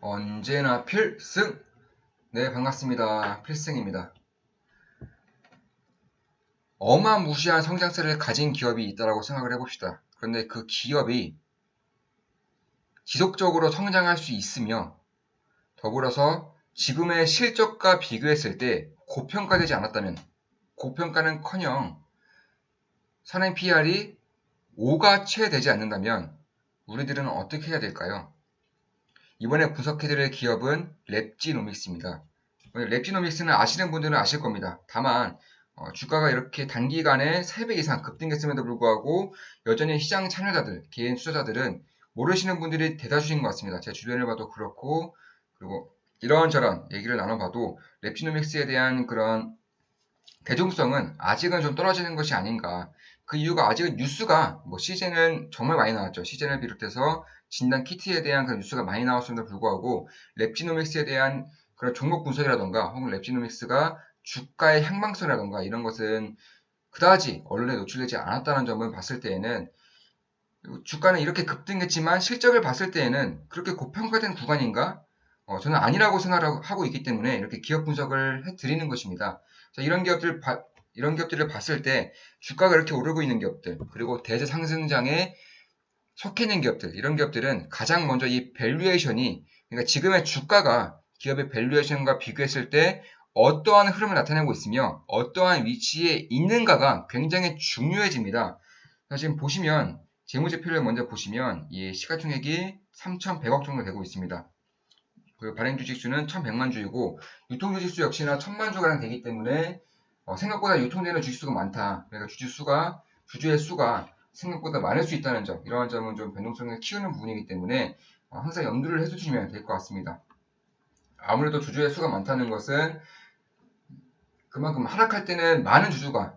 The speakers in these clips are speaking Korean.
언제나 필승! 네, 반갑습니다. 필승입니다. 어마무시한 성장세를 가진 기업이 있다고 생각을 해봅시다. 그런데 그 기업이 지속적으로 성장할 수 있으며 더불어서 지금의 실적과 비교했을 때 고평가되지 않았다면, 고평가는커녕 선행 PR이 5가 채 되지 않는다면 우리들은 어떻게 해야 될까요? 이번에 분석해드릴 기업은 랩지노믹스입니다. 랩지노믹스는 아시는 분들은 아실 겁니다. 다만 주가가 이렇게 단기간에 3배 이상 급등했음에도 불구하고 여전히 시장 참여자들, 개인 투자자들은 모르시는 분들이 대다수인 것 같습니다. 제 주변을 봐도 그렇고, 그리고 이런저런 얘기를 나눠봐도 랩지노믹스에 대한 그런 대중성은 아직은 좀 떨어지는 것이 아닌가. 그 이유가 아직은 뉴스가 시즌은 정말 많이 나왔죠. 시즌을 비롯해서 진단 키트에 대한 그런 뉴스가 많이 나왔음에도 불구하고 랩지노믹스에 대한 그런 종목 분석이라던가 혹은 랩지노믹스가 주가의 향방성이라던가 이런 것은 그다지 언론에 노출되지 않았다는 점을 봤을 때에는 주가는 이렇게 급등했지만 실적을 봤을 때에는 그렇게 고평가된 구간인가? 저는 아니라고 생각하고 있기 때문에 이렇게 기업 분석을 해드리는 것입니다. 자, 이런 기업들을 봤을 때 주가가 이렇게 오르고 있는 기업들, 그리고 대세 상승장에 속해 있는 기업들, 이런 기업들은 가장 먼저 이 밸류에이션이, 그러니까 지금의 주가가 기업의 밸류에이션과 비교했을 때 어떠한 흐름을 나타내고 있으며 어떠한 위치에 있는가가 굉장히 중요해집니다. 자, 지금 보시면 재무제표를 먼저 보시면 이 시가총액이 3,100억 정도 되고 있습니다. 그리고 발행 주식수는 1,100만 주이고 유통 주식수 역시나 1,000만 주가량 되기 때문에 생각보다 유통되는 주식수가 많다. 그러니까 주주의 수가 생각보다 많을 수 있다는 점, 이러한 점은 좀 변동성을 키우는 부분이기 때문에 항상 염두를 해두시면 될 것 같습니다. 아무래도 주주의 수가 많다는 것은 그만큼 하락할 때는 많은 주주가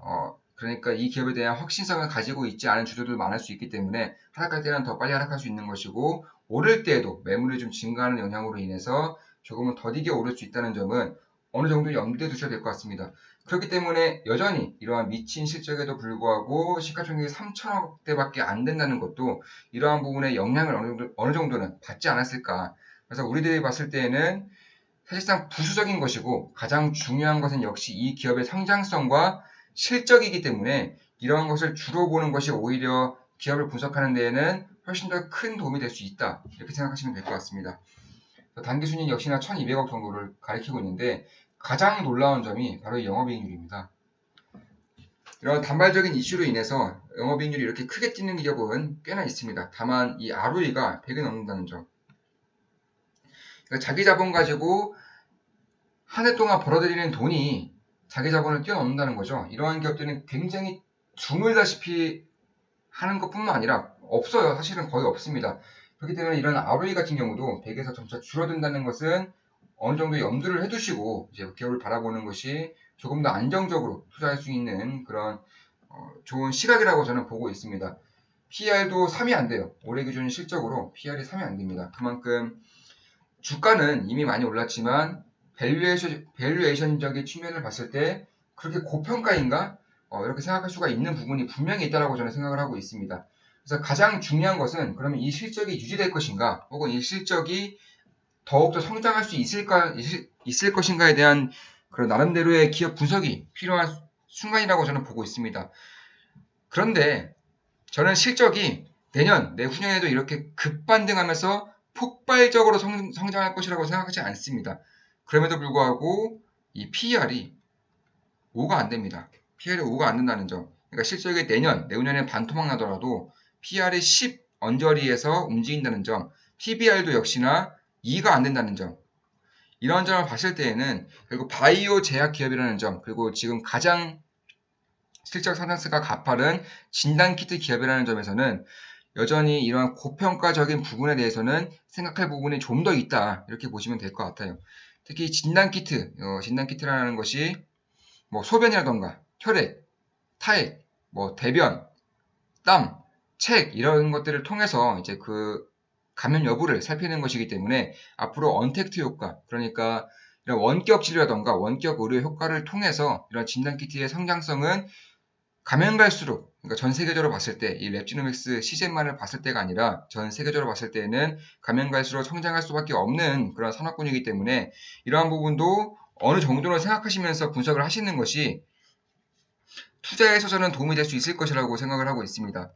그러니까 이 기업에 대한 확신성을 가지고 있지 않은 주주도 많을 수 있기 때문에 하락할 때는 더 빨리 하락할 수 있는 것이고, 오를 때에도 매물이 좀 증가하는 영향으로 인해서 조금은 더디게 오를 수 있다는 점은 어느 정도 염두에 두셔야 될 것 같습니다. 그렇기 때문에 여전히 이러한 미친 실적에도 불구하고 시가총액이 3천억대밖에 안 된다는 것도 이러한 부분에 영향을 어느 정도는 받지 않았을까. 그래서 우리들이 봤을 때에는 사실상 부수적인 것이고 가장 중요한 것은 역시 이 기업의 성장성과 실적이기 때문에 이러한 것을 주로 보는 것이 오히려 기업을 분석하는 데에는 훨씬 더 큰 도움이 될 수 있다. 이렇게 생각하시면 될 것 같습니다. 단기순이익 역시나 1200억 정도를 가리키고 있는데 가장 놀라운 점이 바로 이 영업이익률입니다. 이런 단발적인 이슈로 인해서 영업이익률이 이렇게 크게 뛰는 기업은 꽤나 있습니다. 다만 이 ROE가 100이 넘는다는 점. 그러니까 자기 자본 가지고 한 해 동안 벌어들이는 돈이 자기 자본을 뛰어넘는다는 거죠. 이러한 기업들은 굉장히 드물다시피 하는 것뿐만 아니라 없어요. 사실은 거의 없습니다. 그렇기 때문에 이런 ROE 같은 경우도 100에서 점차 줄어든다는 것은 어느 정도 염두를 해두시고 이제 기업을 바라보는 것이 조금 더 안정적으로 투자할 수 있는 그런 좋은 시각이라고 저는 보고 있습니다. PR도 3이 안 돼요. 올해 기준 실적으로 PR이 3이 안 됩니다. 그만큼 주가는 이미 많이 올랐지만 밸류에이션적인 측면을 봤을 때 그렇게 고평가인가? 이렇게 생각할 수가 있는 부분이 분명히 있다고 저는 생각을 하고 있습니다. 그래서 가장 중요한 것은 그러면 이 실적이 유지될 것인가, 혹은 이 실적이 더욱더 성장할 수 있을 것인가에 대한 그런 나름대로의 기업 분석이 필요한 순간이라고 저는 보고 있습니다. 그런데 저는 실적이 내년, 내후년에도 이렇게 급반등하면서 폭발적으로 성장할 것이라고 생각하지 않습니다. 그럼에도 불구하고 이 PER이 5가 안 됩니다. PER이 5가 안 된다는 점. 그러니까 실적이 내년, 내후년에 반토막 나더라도 PER이 10 언저리에서 움직인다는 점. PBR도 역시나 2가 안 된다는 점. 이런 점을 봤을 때에는, 그리고 바이오 제약 기업이라는 점, 그리고 지금 가장 실적 상승세가 가파른 진단키트 기업이라는 점에서는 여전히 이러한 고평가적인 부분에 대해서는 생각할 부분이 좀 더 있다, 이렇게 보시면 될 것 같아요. 특히 진단키트라는 것이 소변이라던가 혈액, 타액, 대변, 땀, 책 이런 것들을 통해서 이제 그 감염 여부를 살피는 것이기 때문에 앞으로 언택트 효과, 그러니까 이런 원격 진료라던가 원격 의료 효과를 통해서 이런 진단키트의 성장성은 가면 갈수록 그러니까 전 세계적으로 봤을 때 이 랩지노믹스 시즌만을 봤을 때가 아니라 전 세계적으로 봤을 때는 가면 갈수록 성장할 수밖에 없는 그런 산업군이기 때문에 이러한 부분도 어느 정도로 생각하시면서 분석을 하시는 것이 투자에 있어서는 도움이 될 수 있을 것이라고 생각을 하고 있습니다.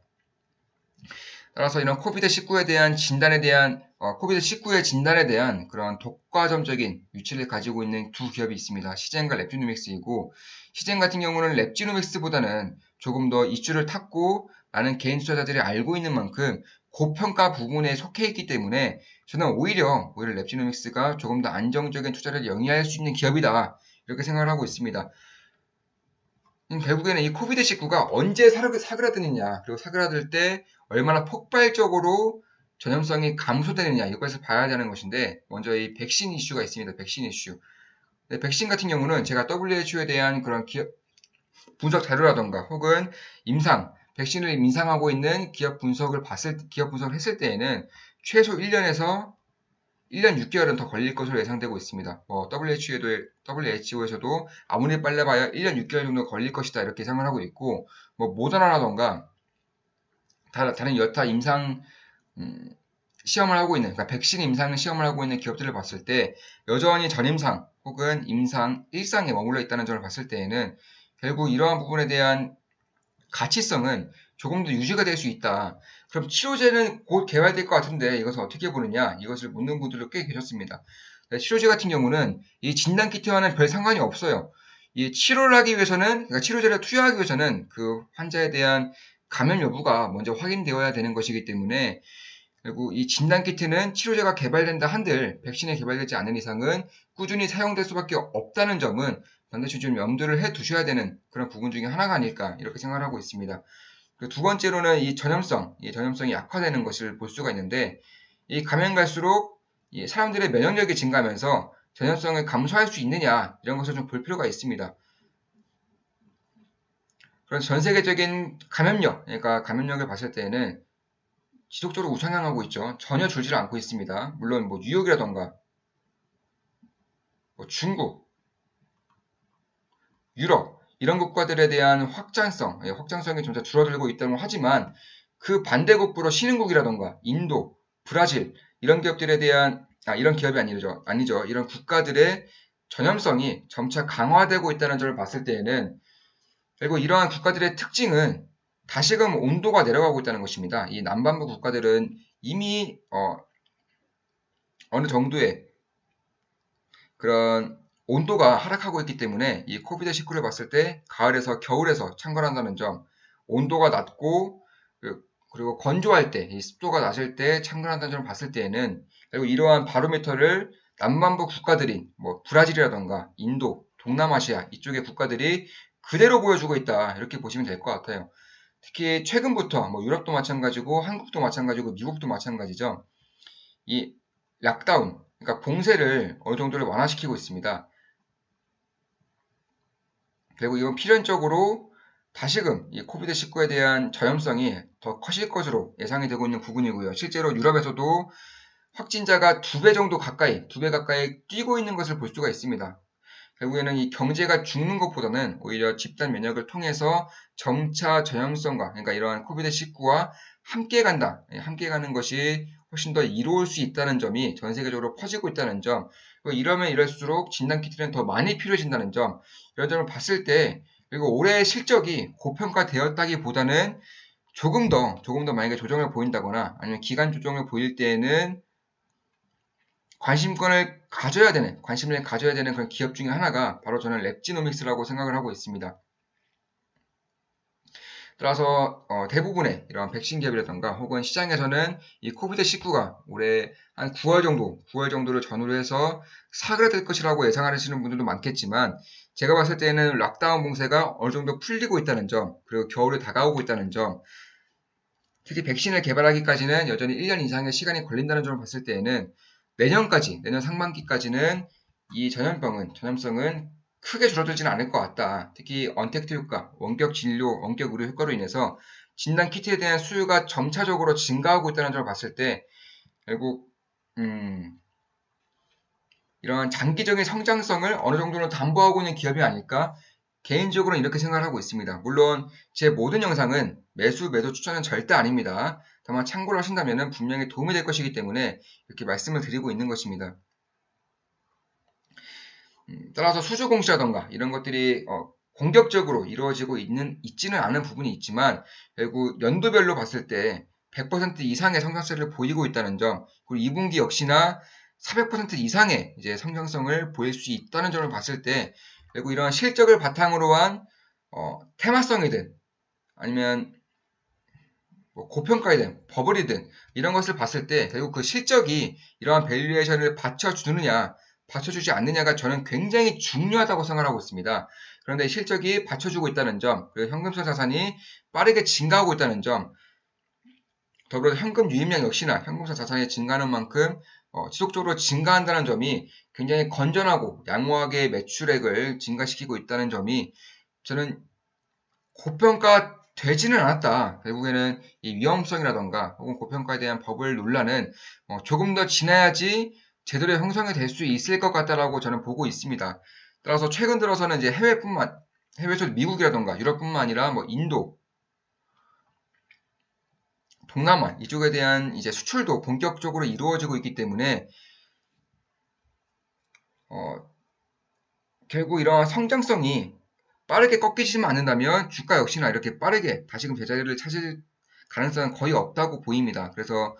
따라서 이런 코비드19에 대한 진단에 대한 코비드19의 진단에 대한 그런 독과점적인 위치를 가지고 있는 두 기업이 있습니다. 시젠과 랩지노믹스이고 시젠 같은 경우는 랩지노믹스보다는 조금 더 이슈를 탔고 많은 개인 투자자들이 알고 있는 만큼 고평가 부분에 속해 있기 때문에 저는 오히려 랩지노믹스가 조금 더 안정적인 투자를 영위할 수 있는 기업이다 이렇게 생각을 하고 있습니다. 결국에는 이 코비드19가 언제 사그라드느냐, 그리고 사그라들 때 얼마나 폭발적으로 전염성이 감소되느냐, 이것을 봐야 되는 것인데, 먼저 이 백신 이슈가 있습니다. 백신 이슈. 백신 같은 경우는 제가 WHO에 대한 그런 분석 자료라던가, 혹은 백신을 임상하고 있는 기업 분석을 했을 때에는 최소 1년에서 1년 6개월은 더 걸릴 것으로 예상되고 있습니다. WHO에서도 아무리 빨라봐야 1년 6개월 정도 걸릴 것이다 이렇게 예상을 하고 있고, 모더나라던가 다른 여타 임상 시험을 하고 있는, 그러니까 백신 임상 시험을 하고 있는 기업들을 봤을 때 여전히 전임상 혹은 임상 1상에 머물러 있다는 점을 봤을 때에는 결국 이러한 부분에 대한 가치성은 조금 더 유지가 될 수 있다. 그럼 치료제는 곧 개발될 것 같은데 이것을 어떻게 보느냐? 이것을 묻는 분들도 꽤 계셨습니다. 치료제 같은 경우는 이 진단키트와는 별 상관이 없어요. 이 치료를 하기 위해서는, 그러니까 치료제를 투여하기 위해서는 그 환자에 대한 감염 여부가 먼저 확인되어야 되는 것이기 때문에 그리고 이 진단키트는 치료제가 개발된다 한들 백신이 개발되지 않는 이상은 꾸준히 사용될 수밖에 없다는 점은 반드시 좀 염두를 해 두셔야 되는 그런 부분 중에 하나가 아닐까 이렇게 생각을 하고 있습니다. 두 번째로는 이 전염성이 약화되는 것을 볼 수가 있는데 이 가면 갈수록 이 사람들의 면역력이 증가하면서 전염성을 감소할 수 있느냐 이런 것을 좀 볼 필요가 있습니다. 그런 전 세계적인 그러니까 감염력을 봤을 때는 지속적으로 우상향하고 있죠. 전혀 줄지를 않고 있습니다. 물론 뉴욕이라던가 중국, 유럽 이런 국가들에 대한 확장성이 점차 줄어들고 있다고 하지만 그 반대급부로 신흥국이라던가 인도, 브라질 이런 기업들에 대한 이런 기업이 아니죠. 이런 국가들의 전염성이 점차 강화되고 있다는 점을 봤을 때에는 그리고 이러한 국가들의 특징은 다시금 온도가 내려가고 있다는 것입니다. 이 남반부 국가들은 이미 어느 정도의 그런 온도가 하락하고 있기 때문에 이 코비드19를 봤을 때 가을에서 겨울에서 창궐한다는 점, 온도가 낮고 그리고 건조할 때, 이 습도가 낮을 때 창궐한다는 점을 봤을 때에는 그리고 이러한 바로미터를 남반부 국가들인 브라질이라던가 인도, 동남아시아 이쪽의 국가들이 그대로 보여주고 있다 이렇게 보시면 될 것 같아요. 특히 최근부터 유럽도 마찬가지고 한국도 마찬가지고 미국도 마찬가지죠. 이 락다운, 그러니까 봉쇄를 어느 정도를 완화시키고 있습니다. 그리고 이건 필연적으로 다시금 이 코비드19에 대한 전염성이 더 커질 것으로 예상이 되고 있는 부분이고요. 실제로 유럽에서도 확진자가 2배 가까이 뛰고 있는 것을 볼 수가 있습니다. 결국에는 이 경제가 죽는 것보다는 오히려 집단 면역을 통해서 점차 전염성과, 그러니까 이러한 코비드19와 함께 가는 것이 훨씬 더 이로울 수 있다는 점이 전 세계적으로 퍼지고 있다는 점, 그리고 이러면 이럴수록 진단키트는 더 많이 필요해진다는 점, 이런 점을 봤을 때, 그리고 올해의 실적이 고평가되었다기보다는 조금 더 만약에 조정을 보인다거나 아니면 기간 조정을 보일 때에는 관심을 가져야 되는 그런 기업 중에 하나가 바로 저는 랩지노믹스라고 생각을 하고 있습니다. 따라서 대부분의 이런 백신 기업이라던가 혹은 시장에서는 이 코비드19가 올해 한 9월 정도를 전후로 해서 사그라들 것이라고 예상하시는 분들도 많겠지만 제가 봤을 때는 락다운 봉쇄가 어느 정도 풀리고 있다는 점, 그리고 겨울이 다가오고 있다는 점, 특히 백신을 개발하기까지는 여전히 1년 이상의 시간이 걸린다는 점을 봤을 때에는 내년 상반기까지는 이 전염성은 크게 줄어들지는 않을 것 같다. 특히 언택트 효과, 원격 진료, 원격 의료 효과로 인해서 진단 키트에 대한 수요가 점차적으로 증가하고 있다는 점을 봤을 때 결국 이러한 장기적인 성장성을 어느 정도는 담보하고 있는 기업이 아닐까. 개인적으로는 이렇게 생각을 하고 있습니다. 물론 제 모든 영상은 매수, 매도 추천은 절대 아닙니다. 다만 참고를 하신다면 분명히 도움이 될 것이기 때문에 이렇게 말씀을 드리고 있는 것입니다. 따라서 수주 공시라던가 이런 것들이 공격적으로 이루어지고 있지는 않은 부분이 있지만 결국 연도별로 봤을 때 100% 이상의 성장세를 보이고 있다는 점, 그리고 2분기 역시나 400% 이상의 이제 성장성을 보일 수 있다는 점을 봤을 때 결국 이러한 실적을 바탕으로 한 테마성이든 아니면 뭐 고평가이든 버블이든 이런 것을 봤을 때 결국 그 실적이 이러한 밸류에이션을 받쳐주느냐 받쳐주지 않느냐가 저는 굉장히 중요하다고 생각하고 있습니다. 그런데 실적이 받쳐주고 있다는 점, 그리고 현금성 자산이 빠르게 증가하고 있다는 점, 더불어 현금 유입량 역시나 현금성 자산이 증가하는 만큼 지속적으로 증가한다는 점이 굉장히 건전하고 양호하게 매출액을 증가시키고 있다는 점이 저는 고평가 되지는 않았다. 결국에는 이 위험성이라던가 혹은 고평가에 대한 버블 논란은 조금 더 지나야지 제대로 형성이 될 수 있을 것 같다라고 저는 보고 있습니다. 따라서 최근 들어서는 이제 해외에서 미국이라던가 유럽뿐만 아니라 뭐 인도, 동남아 이쪽에 대한 이제 수출도 본격적으로 이루어지고 있기 때문에 결국 이러한 성장성이 빠르게 꺾이지만 않는다면 주가 역시나 이렇게 빠르게 다시금 제자리를 찾을 가능성은 거의 없다고 보입니다. 그래서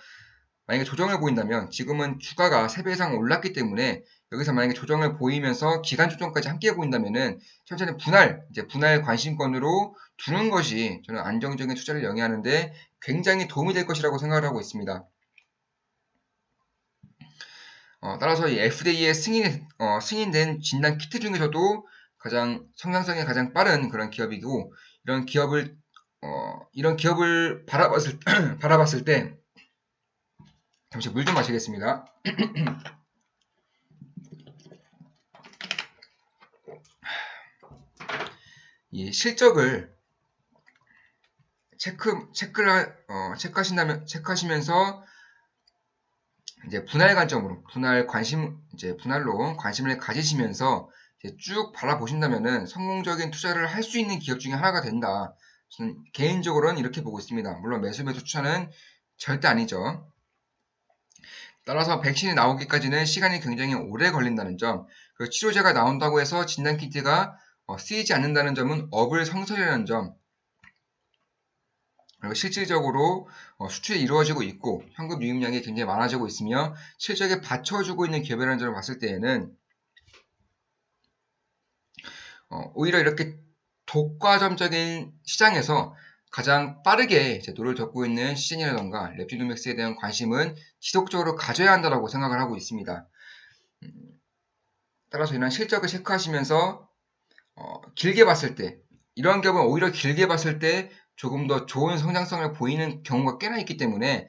만약에 조정을 보인다면 지금은 주가가 3배 이상 올랐기 때문에 여기서 만약에 조정을 보이면서 기간 조정까지 함께 보인다면은 천천히 분할 관심권으로 두는 것이 저는 안정적인 투자를 영위하는데 굉장히 도움이 될 것이라고 생각을 하고 있습니다. 따라서 이 FDA에 승인된 진단 키트 중에서도 가장 성장성이 가장 빠른 그런 기업이고 이런 기업을 바라봤을 때 잠시 물 좀 마시겠습니다. 이 실적을 체크하시면서 이제 분할로 관심을 가지시면서 이제 쭉 바라보신다면은 성공적인 투자를 할 수 있는 기업 중에 하나가 된다. 저는 개인적으로는 이렇게 보고 있습니다. 물론 매수 추천은 절대 아니죠. 따라서 백신이 나오기까지는 시간이 굉장히 오래 걸린다는 점, 그리고 치료제가 나온다고 해서 진단키트가 쓰이지 않는다는 점은 어불성설이라는 점, 그리고 실질적으로 수출이 이루어지고 있고 현금 유입량이 굉장히 많아지고 있으며 실적에 받쳐주고 있는 기업이라는 점을 봤을 때에는 오히려 이렇게 독과점적인 시장에서 가장 빠르게 노를 젓고 있는 시즌이라던가 랩티노믹스에 대한 관심은 지속적으로 가져야 한다고 생각을 하고 있습니다. 따라서 이런 실적을 체크하시면서 길게 봤을 때 이러한 기업은 오히려 길게 봤을 때 조금 더 좋은 성장성을 보이는 경우가 꽤나 있기 때문에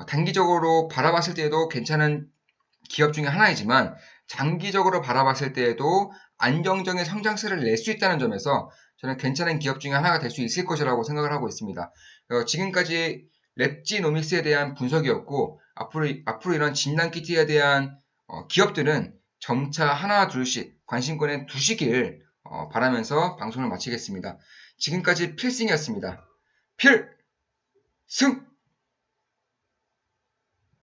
단기적으로 바라봤을 때에도 괜찮은 기업 중에 하나이지만 장기적으로 바라봤을 때에도 안정적인 성장세를 낼 수 있다는 점에서 저는 괜찮은 기업 중에 하나가 될 수 있을 것이라고 생각을 하고 있습니다. 지금까지 랩지노믹스에 대한 분석이었고 앞으로 이런 진단키트에 대한 기업들은 점차 하나 둘씩 관심권에 두시길 바라면서 방송을 마치겠습니다. 지금까지 필승이었습니다. 필승!